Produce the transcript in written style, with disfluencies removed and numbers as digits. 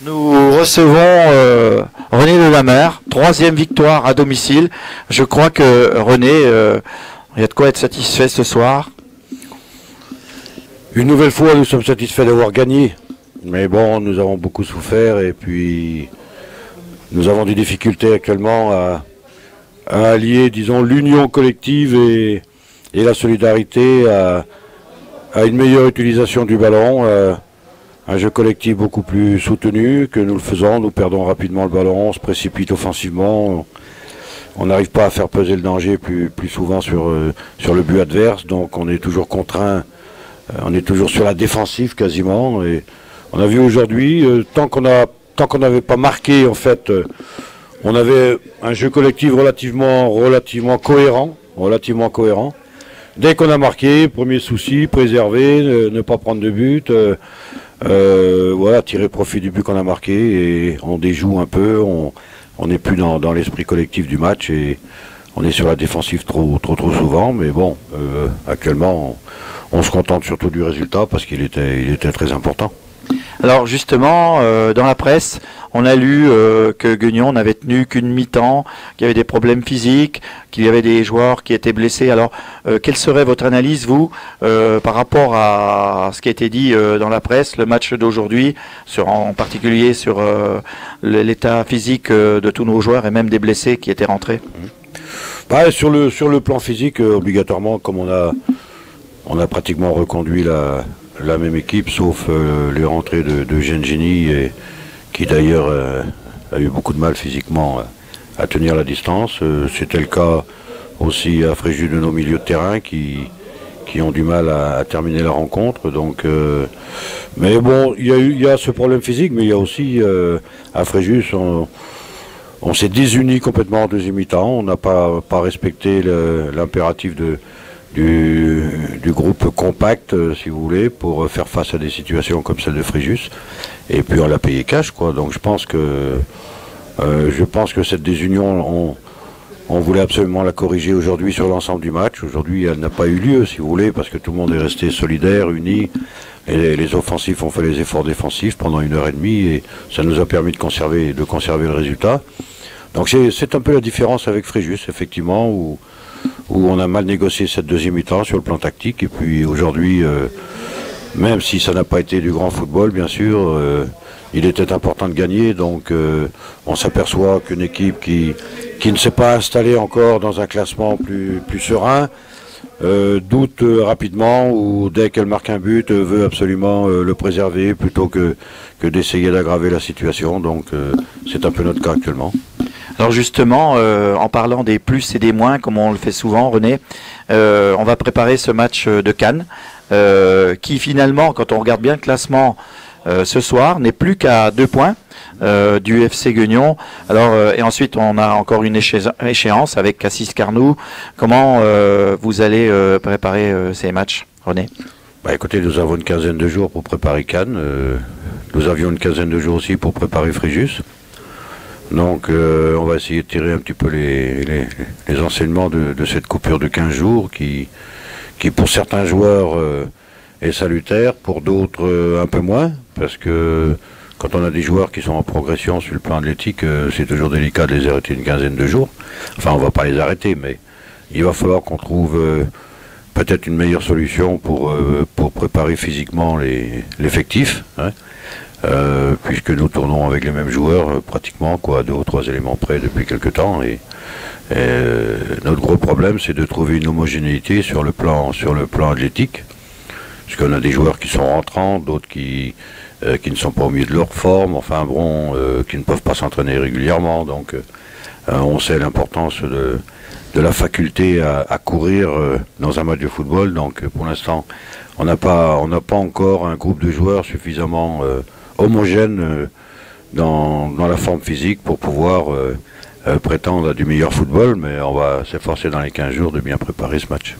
Nous recevons René Delamer, troisième victoire à domicile. Je crois que René, il y a de quoi être satisfait ce soir. Une nouvelle fois, nous sommes satisfaits d'avoir gagné. Mais bon, nous avons beaucoup souffert et puis nous avons des difficultés actuellement à allier, disons, l'union collective et la solidarité à une meilleure utilisation du ballon. Un jeu collectif beaucoup plus soutenu que nous le faisons. Nous perdons rapidement le ballon, on se précipite offensivement. On n'arrive pas à faire peser le danger plus souvent sur le but adverse. Donc on est toujours contraint, on est toujours sur la défensive quasiment. Et on a vu aujourd'hui, tant qu'on n'avait pas marqué, en fait, on avait un jeu collectif relativement cohérent. Dès qu'on a marqué, premier souci, préserver, ne pas prendre de but. Voilà, tirer profit du but qu'on a marqué et on déjoue un peu, on n'est plus dans l'esprit collectif du match et on est sur la défensive trop souvent, mais bon, actuellement on se contente surtout du résultat parce qu'il était très important. Alors justement, dans la presse, on a lu que Guignon n'avait tenu qu'une mi-temps, qu'il y avait des problèmes physiques, qu'il y avait des joueurs qui étaient blessés. Alors, quelle serait votre analyse, vous, par rapport à ce qui a été dit dans la presse, le match d'aujourd'hui, en particulier sur l'état physique de tous nos joueurs et même des blessés qui étaient rentrés? Bah, sur le plan physique, obligatoirement, comme on a pratiquement reconduit la même équipe, sauf les rentrées de Gengini, qui d'ailleurs a eu beaucoup de mal physiquement à tenir la distance. C'était le cas aussi à Fréjus de nos milieux de terrain qui ont du mal à terminer la rencontre. Donc, mais bon, il y a ce problème physique, mais il y a aussi à Fréjus, on s'est désunis complètement en deuxième mi-temps. On n'a pas respecté l'impératif du groupe compact, si vous voulez, pour faire face à des situations comme celle de Fréjus. Et puis on l'a payé cash, quoi. Donc je pense que cette désunion, on voulait absolument la corriger aujourd'hui sur l'ensemble du match. Aujourd'hui, elle n'a pas eu lieu, si vous voulez, parce que tout le monde est resté solidaire, uni. Et les offensifs ont fait les efforts défensifs pendant 1h30 et ça nous a permis de conserver le résultat. Donc c'est un peu la différence avec Fréjus, effectivement, où on a mal négocié cette deuxième mi-temps sur le plan tactique. Et puis aujourd'hui, même si ça n'a pas été du grand football, bien sûr, il était important de gagner. Donc on s'aperçoit qu'une équipe qui ne s'est pas installée encore dans un classement plus serein, doute rapidement ou dès qu'elle marque un but, veut absolument le préserver plutôt que d'essayer d'aggraver la situation. Donc c'est un peu notre cas actuellement. Alors justement, en parlant des plus et des moins, comme on le fait souvent, René, on va préparer ce match de Cannes, qui finalement, quand on regarde bien le classement ce soir, n'est plus qu'à 2 points du FC Guignon. Alors, et ensuite, on a encore une échéance avec Cassis Carnou. Comment vous allez préparer ces matchs, René? Bah, écoutez, nous avons une quinzaine de jours pour préparer Cannes. Nous avions une quinzaine de jours aussi pour préparer Fréjus. Donc on va essayer de tirer un petit peu les enseignements de cette coupure de 15 jours qui pour certains joueurs est salutaire, pour d'autres un peu moins, parce que quand on a des joueurs qui sont en progression sur le plan athlétique, c'est toujours délicat de les arrêter une quinzaine de jours. Enfin, on ne va pas les arrêter, mais il va falloir qu'on trouve peut-être une meilleure solution pour préparer physiquement l'effectif, hein. Puisque nous tournons avec les mêmes joueurs pratiquement, quoi, 2 ou 3 éléments près depuis quelque temps, et notre gros problème c'est de trouver une homogénéité sur le plan athlétique, puisqu'on a des joueurs qui sont rentrants, d'autres qui ne sont pas au milieu de leur forme, enfin bon, qui ne peuvent pas s'entraîner régulièrement. Donc on sait l'importance de la faculté à courir dans un match de football. Donc pour l'instant on n'a pas encore un groupe de joueurs suffisamment homogène dans la forme physique pour pouvoir prétendre à du meilleur football, mais on va s'efforcer dans les 15 jours de bien préparer ce match.